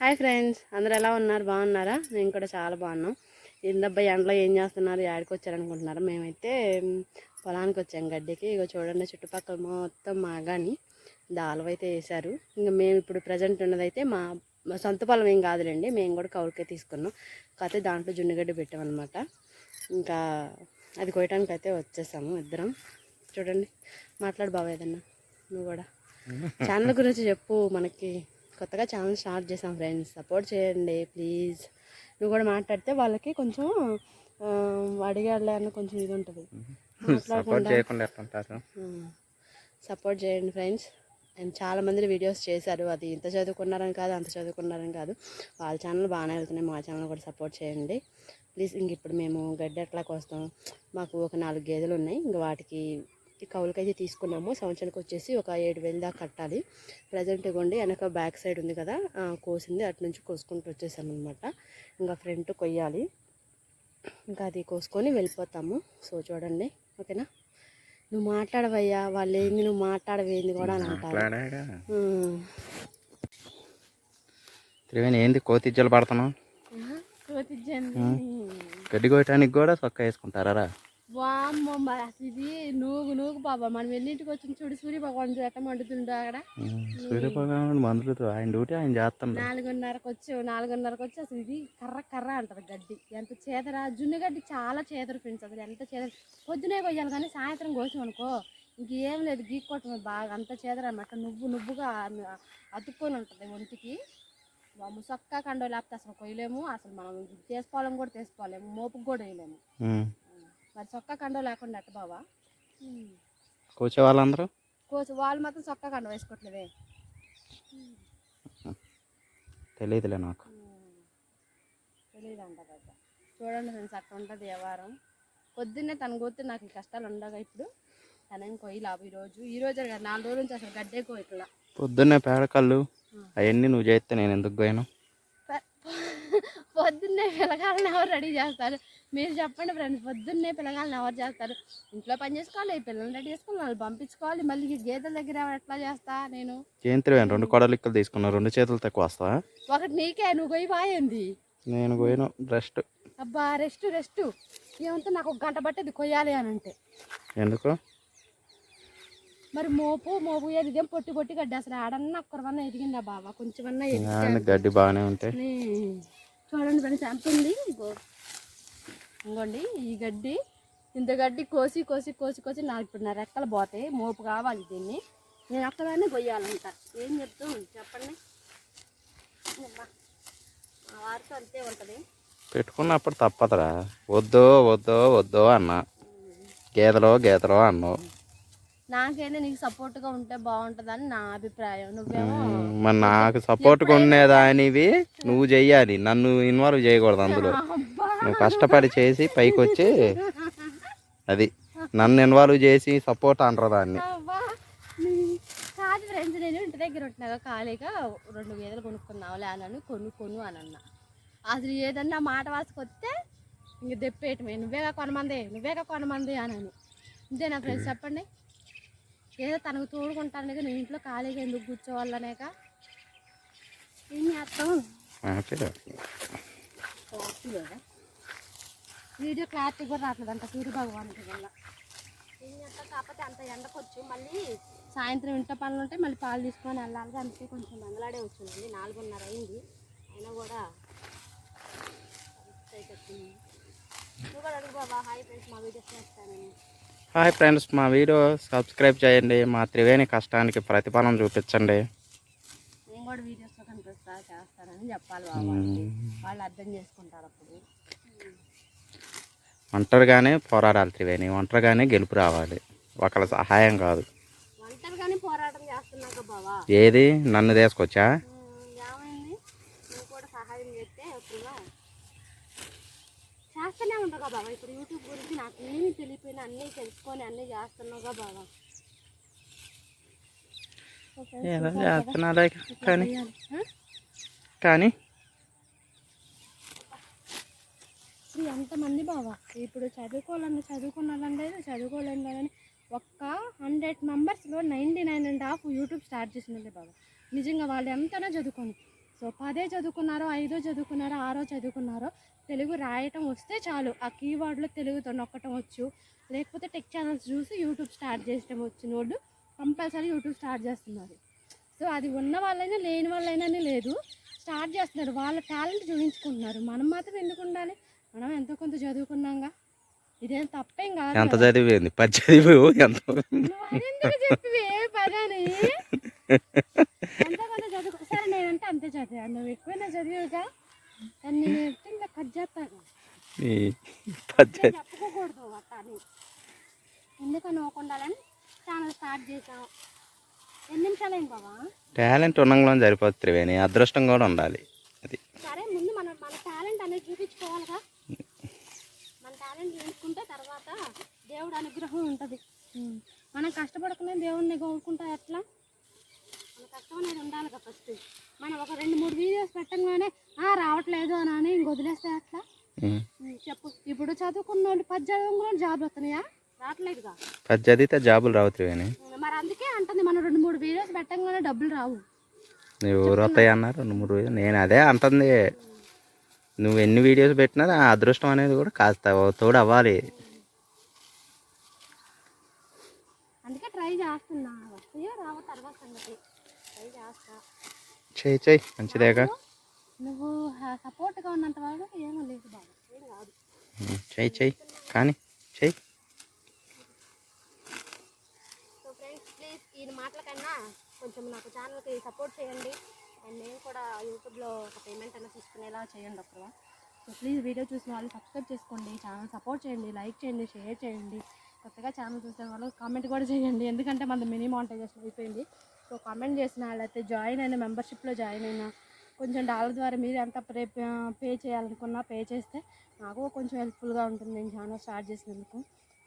Hi friends, అందరూ ఎలా ఉన్నారు? బాగున్నారా? మేము కూడా చాలా బాగున్నాం. ఏందబ్బా ఎండలో ఏం చేస్తున్నారు, యాడికి వచ్చారనుకుంటున్నారు. మేమైతే పొలానికి వచ్చాం గడ్డికి. ఇగో చూడండి, చుట్టుపక్కల మొత్తం మాగాని దాలు అయితే వేశారు. ఇంకా మేము ఇప్పుడు ప్రజెంట్ ఉన్నదైతే మా సొంత పొలం ఏం కాదులేండి, మేము కూడా కౌలుకే తీసుకున్నాం. కాకపోతే దాంట్లో జున్నుగడ్డి పెట్టామన్నమాట. ఇంకా అది కోయటానికి అయితే వచ్చేసాము ఇద్దరం. చూడండి, మాట్లాడు బాబా ఏదన్నా. నువ్వు కూడా ఛానల్ గురించి చెప్పు. మనకి కొత్తగా ఛానల్ స్టార్ట్ చేసాం ఫ్రెండ్స్, సపోర్ట్ చేయండి ప్లీజ్. నువ్వు కూడా మాట్లాడితే వాళ్ళకి కొంచెం అడిగాడులే అన్న కొంచెం ఇది ఉంటుంది. సపోర్ట్ చేయండి ఫ్రెండ్స్. అండ్ చాలామంది వీడియోస్ చేశారు, అది ఇంత చదువుకున్నారని కాదు, అంత చదువుకున్నారని కాదు, వాళ్ళ ఛానల్ బాగానే వెళ్తున్నాయి. మా ఛానల్ కూడా సపోర్ట్ చేయండి ప్లీజ్. ఇంక ఇప్పుడు మేము గడ్డి ఎట్లా కోస్తాం, మాకు ఒక 4 గేదెలు ఉన్నాయి. ఇంక వాటికి కౌలుకైతే తీసుకున్నాము. సంవత్సరానికి వచ్చేసి ఒక 7,000 దాకా కట్టాలి. ప్రజెంట్ ఇవ్వండి, వెనక బ్యాక్ సైడ్ ఉంది కదా కోసింది, అటు నుంచి కోసుకుంటూ వచ్చేసాము అనమాట. ఇంకా ఫ్రంట్ కొయ్యాలి, ఇంకా అది కోసుకొని వెళ్ళిపోతాము. సో చూడండి, ఓకేనా? నువ్వు మాట్లాడవయ్యా, వాళ్ళు ఏంది నువ్వు మాట్లాడవేంది కూడా అని అంటారు. ఏంది కోతిజ్జలు పడుతున్నావు? గడ్డి కోయటానికి కూడా చొక్కా వేసుకుంటారా? వామ్మో, అసలు ఇది నూగు బాబా. మనం ఎన్నింటికి వచ్చిన చూడు, సూర్య భగవాన్ ఎట్ట మండుతుండో అక్కడ. సూర్య భగవాన్ మందులతో ఆయన డ్యూటీ ఆయన చేస్తాం. 4:30కి వచ్చి అసలు ఇది కర్ర అంటారు గడ్డి. ఎంత చేదర, జున్ను గడ్డి చాలా చేదరు ఫ్రెండ్స్. అసలు ఎంత చేదర. పొద్దునే కొయ్యాలి కానీ సాయంత్రం కోసాం అనుకో ఇంకేం లేదు, గీక్కోవటం బాగా. అంత చేదర అన్నమాట, నువ్వుగా అతుక్కొని ఉంటుంది ఒంటికి. ముసక్క కండో లేకపోతే అసలు కొయ్యలేము. అసలు మనం తీసుకోవాలని కూడా తీసుకోలేము, మోపుకు కూడా వేయలేము. మరి చొక్కా కండో లేకుండా అట్ట బావా. కోచే వాళ్ళందరూ వాళ్ళు మాత్రం చొక్కా కండ వేసుకోవట్లేదే. తెలియదులే, నాకు తెలియదు అంట కదా. చూడండి ఫ్రెండ్స్, అట్లా ఉంటుంది వ్యవహారం. పొద్దున్నే తన కూతురు నాకు ఈ కష్టాలు ఉండగా ఇప్పుడు తనేం కొయ్యలాభ. ఈరోజు కాదు, 4 రోజుల నుంచి అసలు గడ్డే కోయట్లా. పొద్దున్నే పేడకళ్ళు అవన్నీ నువ్వు చేస్తే నేను ఎందుకు పోయాను? పొద్దున్నే పిల్లగాళ్ళని ఎవరు రెడీ చేస్తారు? మీరు చెప్పండి ఫ్రెండ్స్, పొద్దున్నే పిల్లగాళ్ళని ఎవరు చేస్తారు? ఇంట్లో పని చేసుకోవాలి, పిల్లల్ని రెడీ చేసుకోవాలి, వాళ్ళు పంపించుకోవాలి. మళ్ళీ గేదెల దగ్గర ఎట్లా చేస్తా నేను? చేయించలేను, 2 కొడలిక్కలు తీసుకున్నా, 2 చేతులు తక్కువ వస్తా. ఒకటి నీకే, నువ్వు పోయి బాయింది. నేను పోయిన రెస్ట్. అబ్బా రెస్ట్ ఏమంటే నాకు 1 గంట పట్టేది కొయ్యాలి అని అంటే. ఎందుకు మరి మోపు ఇదేం పొట్టి గడ్డి. అసలు ఆడన్నా ఒక్కరన్నా ఎదిగిందా బాబా? కొంచెమన్నా గడ్డి బాగానే ఉంటాయి. చూడండి ఫ్రెండ్స్ ఎంత ఉంది. ఇంకోండి ఈ గడ్డి, ఇంత గడ్డి కోసి నాకు ఇప్పుడు నా రెక్కలు పోతాయి. మోపు కావాలి దీన్ని, నేను ఒక్కదాన్ని కొయ్యాలంట. ఏం చెప్తాం చెప్పండి, మా వారితో అంతే ఉంటుంది. పెట్టుకున్నప్పుడు తప్పదురా, వద్దో అన్నా, గేదలో అన్నావు. నాకైనా నీకు సపోర్ట్గా ఉంటే బాగుంటుందని నా అభిప్రాయం. నువ్వేమో మరి నాకు సపోర్ట్గా ఉండేదానివి నువ్వు చెయ్యాలి, నన్ను ఇన్వాల్వ్ చేయకూడదు అందులో. నువ్వు కష్టపడి చేసి పైకి వచ్చి అది నన్ను ఇన్వాల్వ్ చేసి సపోర్ట్ అంటారు దాన్ని. కాదు ఫ్రెండ్స్, నేను ఇంటి దగ్గర ఉంటున్నాగా ఖాళీగా 2 గేదెలు కొనుక్కున్నావులే అని కొను అని అన్నా. అసలు ఏదన్నా మాట వాసుకొస్తే ఇంక దెప్పేయటమే. నువ్వేగా కొనమంది అని. ఇంతేనా ఫ్రెండ్స్ చెప్పండి? ఏదో తనకు తోడుకుంటాను, నేను ఇంట్లో ఖాళీగా ఎందుకు కూర్చోవాలనేక ఏం చేస్తాం. వీడియో క్లారిటీ కూడా రావట్లేదంట సూర్య భగవానికి వల్ల. ఏం చేస్తాం, కాకపోతే అంత ఎండకొచ్చు. మళ్ళీ సాయంత్రం ఇంట్లో పనులు ఉంటే మళ్ళీ పాలు తీసుకొని వెళ్ళాలి. అందుకే కొంచెం మంగళాడే వచ్చిందండి. 4:30 అయింది, అయినా కూడా నువ్వు కూడా అడుగు బాబా. హాయ్ ఫ్రెండ్స్, మా వీడియోస్ చేస్తానని. హాయ్ ఫ్రెండ్స్, మా వీడియో సబ్స్క్రైబ్ చేయండి, మా త్రివేణి కష్టానికి ప్రతిఫలం చూపించండి. నేను కూడా వీడియోస్లో కనిపిస్తా చేస్తానని చెప్పాలి బాబా, వాళ్ళు అర్థం చేసుకుంటారు. అప్పుడు ఒంటరిగానే పోరాడాలి త్రివేణి, ఒంటరిగానే గెలుపు రావాలి, ఒకళ్ళ సహాయం కాదు. ఒంటరిగానే పోరాటం చేస్తున్నాక బాబా. ఏది నన్ను తీసుకొచ్చా? ఏమైంది, నువ్వు కూడా సహాయం చేస్తే ఎప్పుడుగా చేస్తూనే ఉంటావుగా బాబా. ఇప్పుడు యూట్యూబ్ గురించి నాకు ఏమి తెలియపోయినా అన్నీ తెలుసుకొని అన్నీ చేస్తున్నావుగా బాబా. ఏదో చేస్తున్నాలే కానీ ఇప్పుడు ఎంతమంది బాబా ఇప్పుడు చదువుకోవాలంటే చదువుకోలేను కానీ ఒక్క 100 మెంబర్స్లో 99.5 యూట్యూబ్ స్టార్ట్ చేసిందండి బాబా. నిజంగా వాళ్ళు ఎంతైనా చదువుకోండి. సో 10 చదువుకున్నారో 5 చదువుకున్నారో 6 చదువుకున్నారో తెలుగు రాయటం వస్తే చాలు. ఆ కీవర్డ్లో తెలుగుతో నొక్కటం వచ్చు, లేకపోతే టెక్ ఛానల్స్ చూసి యూట్యూబ్ స్టార్ట్ చేయటం వచ్చిన వాళ్ళు కంపల్సరీ యూట్యూబ్ స్టార్ట్ చేస్తున్నారు. సో అది ఉన్న వాళ్ళైనా లేని వాళ్ళైనా లేదు, స్టార్ట్ చేస్తున్నారు. వాళ్ళ టాలెంట్ చూపించుకుంటున్నారు. మనం మాత్రం ఎందుకు ఉండాలి? మనం ఎంతో కొంత చదువుకున్నాంగా, ఇదేం తప్పేం కాదు. ఎంత చదివేంది 10 చదివు ఎంత చెప్పి పదాని ఎంతో కొంత చదువు. సరే నేనంటే అంతే చదివాను, నువ్వు ఎక్కువైనా చదివావుగా, నేను ఇంకా కట్ చేస్తాను. చెప్పుకోకూడదు అట్లా, ఎందుకని నోకుండాలని ఛానల్ స్టార్ట్ చేసాం. ఎన్ని నిమిషాలు అయింది బావా? టాలెంట్ ఉన్నంగా సరిపోతుంది త్రివేణి, అదృష్టం కూడా ఉండాలి. అది సరే, ముందు మన టాలెంట్ అనేది చూపించుకోవాలిగా. మన టాలెంట్ చూపించుకుంటే తర్వాత దేవుడు అనుగ్రహం ఉంటుంది. మనం కష్టపడకుండా దేవుడిని కోరుకుంటా ఎట్లా? మన కష్టం అనేది ఉండాలి కదా ఫస్ట్. మనం ఒక 2-3 వీడియోస్ పెట్టంగానే రావట్లేదు అని ఇంక వదిలేస్తే ఎట్లా చెప్పు? ఇప్పుడు చదువుకున్న వాళ్ళు 10 చదువుకున్న జాబ్ వస్తున్నాయా? రావట్లేదుగా. 10 చదివితే జాబులు రావు త్రివేణి. మరి అందుకే అంటుంది మనం 2-3 వీడియోస్ పెట్టంగానే డబ్బులు రావు. ఎవరు వస్తాయి అన్నారు 2-3 వీడియోస్? నేను అదే అంటుంది, నువ్వు ఎన్ని వీడియోస్ పెట్టినా ఆ అదృష్టం అనేది కూడా కాస్త తోడు అవ్వాలి. అందుకే ట్రై చేస్తున్నా, వస్తాయో రావో తర్వాత సంగతి. ట్రై చేస్తా. చెయ్యి మంచిదేగా. నువ్వు సపోర్ట్గా ఉన్నంత వరకు ఏమో లేదు బాబు, ఏం కాదు. చెయ్యి కానీ చెయ్యి. సో ఫ్రెండ్స్, ప్లీజ్ ఈ మాటలకన్నా కొంచెం నాకు ఛానల్కి సపోర్ట్ చేయండి. అండ్ నేను కూడా యూట్యూబ్లో ఒక పేమెంట్ అన్న తీసుకునేలా చేయండి ఒకరు. సో ప్లీజ్ వీడియో చూసిన వాళ్ళు సబ్స్క్రైబ్ చేసుకోండి, ఛానల్ సపోర్ట్ చేయండి, లైక్ చేయండి, షేర్ చేయండి. కొత్తగా ఛానల్ చూసే వాళ్ళు కామెంట్ కూడా చేయండి, ఎందుకంటే మన మినీ మానిటైజేషన్ అయిపోయింది. సో కామెంట్ చేసిన వాళ్ళైతే జాయిన్ అయిన మెంబర్షిప్లో జాయిన్ అయినా కొంచెం డాలర్ ద్వారా మీరు ఎంత పే చేయాలనుకున్నా పే చేస్తే నాకు కొంచెం హెల్ప్ఫుల్గా ఉంటుంది నేను ఛానల్ స్టార్ట్ చేసినందుకు.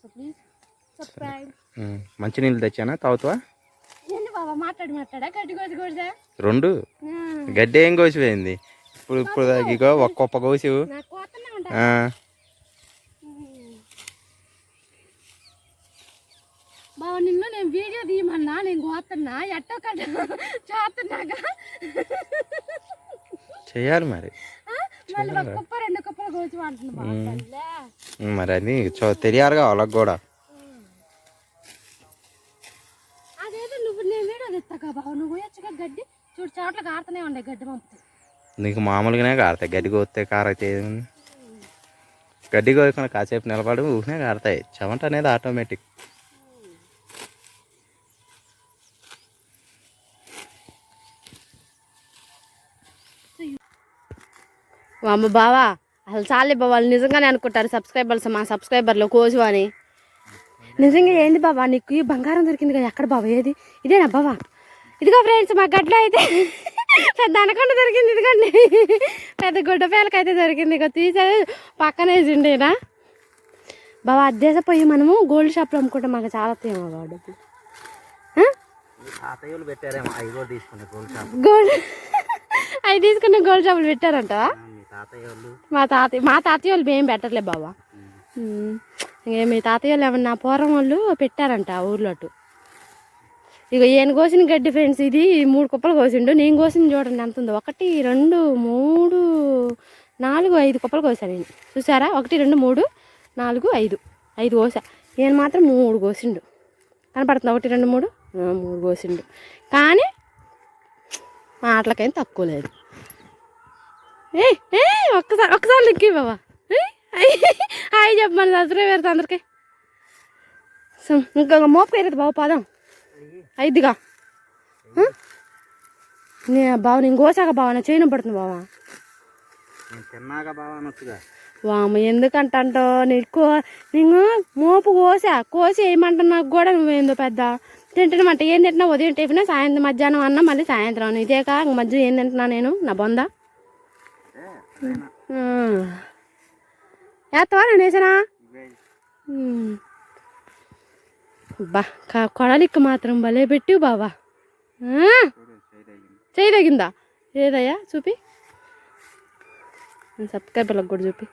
So please subscribe. మంచి నీళ్ళు తెచ్చానా, తాగుతావా? ఏంటి బాబా మాట్లాడా? గడ్డి కోసి కోసా 2 గడ్డి ఏం కోసిపోయింది? ఇప్పుడు ఇగో ఒక్కొక్క కోసి బాబా నిన్ను నేను వీడియో తీయమన్నా, నేను కోస్తున్నా ఎట్టో కట్ట చేస్తున్నాగా చేయాలి మరి. మళ్ళీ 1 కుప్ప 2 కుప్పలు కోసి అంటున్నా మరి అది తెలియాలిగా వాళ్ళకి కూడా. అదేదో నువ్వు నేను వీడియో తెస్తాగా బాబు, నువ్వు పోయొచ్చుగా. గడ్డి చూడు చోట్ల కారుతూనే ఉండే గడ్డి పంపుతాయి. నీకు మామూలుగానే కారుతాయి, గడ్డి కోస్తే కారైతే. గడ్డి కోయకుండా కాసేపు నిలబడి ఊహనే కారుతాయి. చెమట అనేది ఆటోమేటిక్. అమ్మ బావా, అసలు చాలే బాబా, వాళ్ళు నిజంగానే అనుకుంటారు సబ్స్క్రైబర్స్, మా సబ్స్క్రైబర్లు కోసు అని. నిజంగా ఏంది బాబా నీకు ఈ బంగారం దొరికింది కదా? ఎక్కడ బాబా? ఏది? ఇదేనా బాబా? ఇదిగో ఫ్రెండ్స్, మా గడ్డలో అయితే పెద్ద అనకొండ దొరికింది. ఇదిగోండి, పెద్ద గుడ్డ పేలకైతే దొరికింది. ఇక తీసే పక్కనేసిండేనా బాబా. అద్దేసే పోయి మనము గోల్డ్ షాప్లో అమ్ముకుంటాం, మాకు చాలా తేమో బాబు డబ్బులు. గోల్డ్ అవి తీసుకున్న గోల్డ్ షాపులు పెట్టారంట. మా తాతయ్య వాళ్ళు ఏం పెట్టట్లే బాబా. మీ తాతయ్య వాళ్ళు ఏమన్నా పూర్వం వాళ్ళు పెట్టారంట ఊర్లో. ఇక ఈయన కోసిన గడ్డి ఫ్రెండ్స్, ఇది 3 కుప్పలు కోసిండు. నేను కోసింది చూడండి ఎంత ఉందో, 1 2 3 4 5 కుప్పలు కోసాను నేను. చూసారా? 1 2 3 4 5 కోసా. ఈయన మాత్రం 3 కోసిండు. కనపడుతుంది? 1 2 3 3 కోసిండు. కానీ మాటలకైనా తక్కువ లేదు. ఒక్కసారి లిక్కి బాబా. హాయ్ చెప్పమని సబ్స్క్రైబర్స్ అందరికి. ఇంకా మోపు కైరదు బాబు, పాదం అయిద్దిగా బావ. నేను కోసాక బావ, నా చేయను పడుతుంది బావా. వామ ఎందుకంటో నీకు, నేను మోపు కోసి వేయమంటున్నా కూడా నువ్వేందో పెద్ద తింటున్నామంటే. ఏం తింటున్నా? ఉదయం టిఫిన్, సాయంత్రం మధ్యాహ్నం అన్న, మళ్ళీ సాయంత్రం ఇదేకా. మధ్య ఏం తింటున్నా నేను? నా బొంద వేస్తావా? నేను వేసానా? బా కొడలిక్కు మాత్రం భలే పెట్టి బావా. చేయి తగిందా? ఏదయ్యా చూపి, సబ్స్క్రైబర్లకు కూడా చూపి.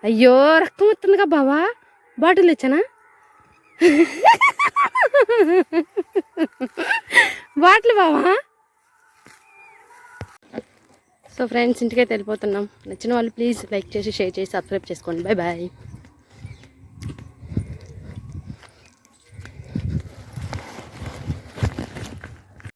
అయ్యో రక్తం వస్తుందిగా బావా. బాటిల్ ఇచ్చానా? బాటిల్ బావా. సో ఫ్రెండ్స్ ఇంటికైతే వెళ్ళిపోతున్నాం. నచ్చిన వాళ్ళు ప్లీజ్ లైక్ చేసి షేర్ చేసి సబ్స్క్రైబ్ చేసుకోండి. Bye bye.